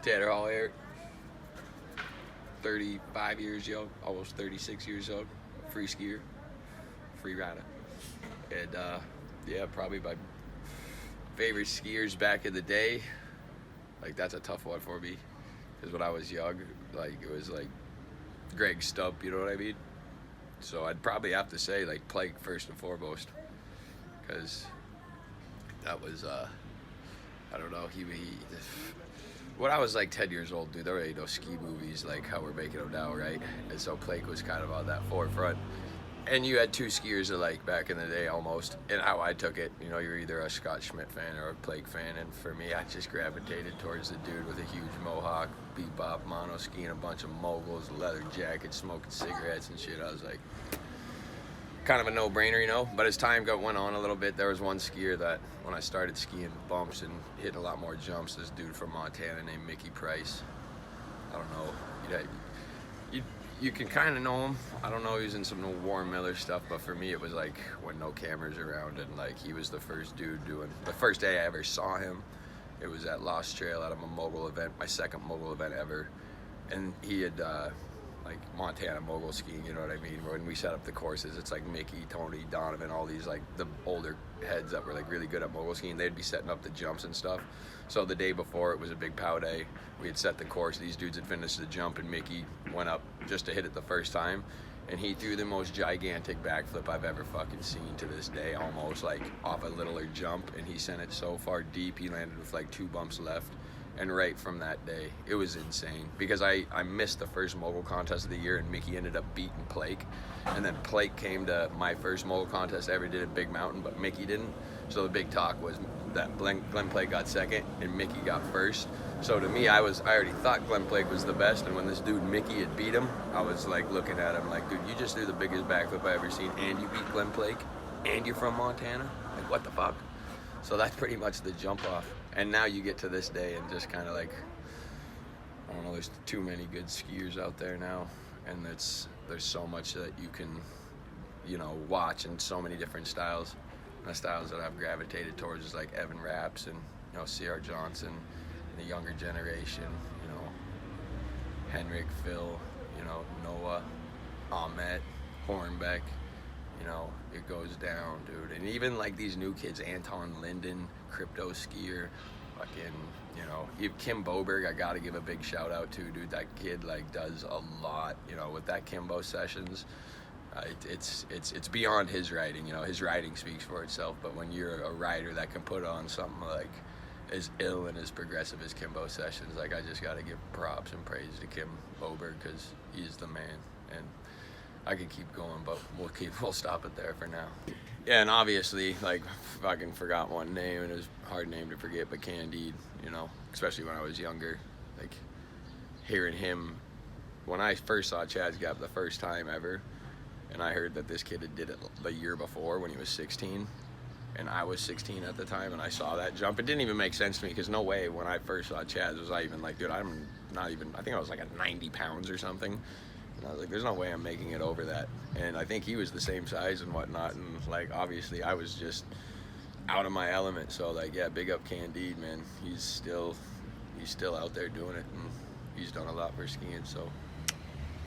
Tanner Hall here, 35 years young, almost 36 years old, free skier, free rider. And yeah, probably my favorite skiers back in the day. Like, that's a tough one for me. Because when I was young, like, it was like Greg Stump, you know what I mean? So I'd probably have to say, like, Plank first and foremost. Because that was, I don't know, when I was like 10 years old, dude, there were no ski movies like how we're making them now, right? And so Plank was kind of on that forefront. And you had two skiers alike back in the day almost. And how I took it, you know, you're either a Scott Schmidt fan or a Plank fan. And for me, I just gravitated towards the dude with a huge mohawk, bebop, mono skiing, a bunch of moguls, leather jacket, smoking cigarettes and shit. I was like, kind of a no-brainer, you know. But as time went on a little bit, there was one skier that when I started skiing bumps and hitting a lot more jumps, this dude from Montana named Mickey Price. I don't know. You can kind of know him. I don't know, he was in some Warren Miller stuff, but for me it was like when no cameras around, and like he was the first dude doing, the first day I ever saw him, it was at Lost Trail at a mogul event, my second mogul event ever, and he had like Montana mogul skiing, you know what I mean? When we set up the courses, it's like Mickey, Tony, Donovan, all these like the older heads that were like really good at mogul skiing, they'd be setting up the jumps and stuff. So the day before, it was a big pow day. We had set the course, these dudes had finished the jump, and Mickey went up just to hit it the first time, and he threw the most gigantic backflip I've ever fucking seen to this day, almost like off a littler jump, and he sent it so far deep, he landed with like 2 bumps left. And right from that day, it was insane, because I missed the first mogul contest of the year, and Mickey ended up beating Plake, and then Plake came to my first mogul contest I ever did at Big Mountain, but Mickey didn't. So the big talk was that Glenn Plake got second and Mickey got first. So to me, I already thought Glenn Plake was the best, and when this dude Mickey had beat him, I was like looking at him like, dude, you just threw the biggest backflip I ever seen, and you beat Glenn Plake, and you're from Montana? Like, what the fuck? So that's pretty much the jump off. And now you get to this day and just kind of like, I don't know, there's too many good skiers out there now, and there's so much that you can, you know, watch, in so many different styles. And the styles that I've gravitated towards is like Evan Rapps and, you know, C.R. Johnson, and the younger generation, you know, Henrik, Phil, you know, Noah, Ahmet, Hornbeck. You know, it goes down, dude. And even like these new kids, Anton Linden, crypto skier, fucking, you know, Kim Boberg, I gotta give a big shout out to, dude. That kid like does a lot, you know, with that Kimbo sessions. It's beyond his riding, you know. His riding speaks for itself, but when you're a rider that can put on something like as ill and as progressive as Kimbo sessions, like, I just gotta give props and praise to Kim Boberg, because he's the man. And I could keep going, but we'll stop it there for now. Yeah, and obviously, like, fucking forgot one name, and it was a hard name to forget, but Candide, you know, especially when I was younger, like, hearing him, when I first saw Chad's Gap the first time ever, and I heard that this kid had did it the year before when he was 16, and I was 16 at the time, and I saw that jump. It didn't even make sense to me, because no way when I first saw Chad's was I even like, dude, I'm not even, I think I was like at 90 pounds or something. And I was like, there's no way I'm making it over that. And I think he was the same size and whatnot. And like, obviously I was just out of my element. So like, yeah, big up Candide, man. He's still out there doing it, and he's done a lot for skiing. So